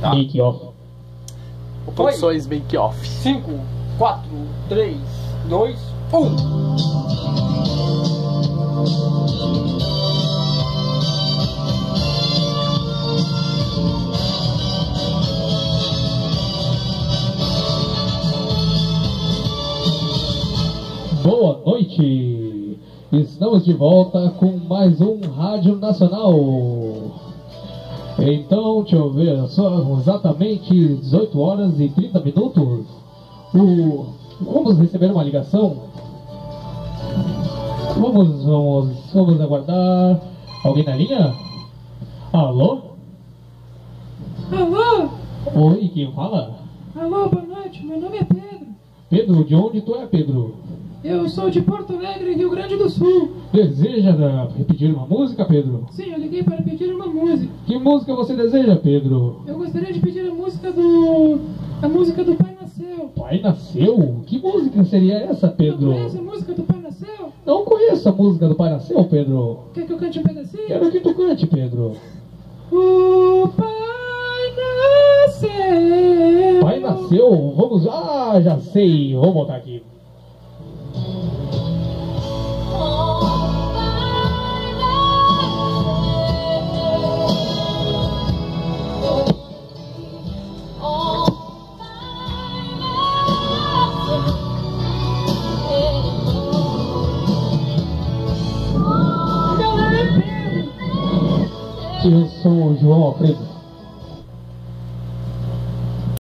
tá? Make off. Produções Make Off. 5, 4, 3, 2, 1. Boa noite! Estamos de volta com mais um Rádio Nacional. Então, deixa eu ver, são exatamente 18 horas e 30 minutos. Vamos receber uma ligação. Vamos aguardar. Alguém na linha? Alô? Alô? Oi, quem fala? Alô, boa noite, meu nome é Pedro. Pedro, de onde tu é, Pedro? Eu sou de Porto Alegre, Rio Grande do Sul. Deseja repetir uma música, Pedro? Sim, eu liguei para pedir uma música. Que música você deseja, Pedro? Eu gostaria de pedir a música do Pai Nasceu. Pai Nasceu? Que música seria essa, Pedro? Não conhece a música do Pai Nasceu? Não conheço a música do Pai Nasceu, Pedro. Quer que eu cante um pedacinho? Quero que tu cante, Pedro. O Pai Nasceu. Pai Nasceu? Vamos... Ah, já sei. Vou botar aqui. Eu sou o João Alfredo.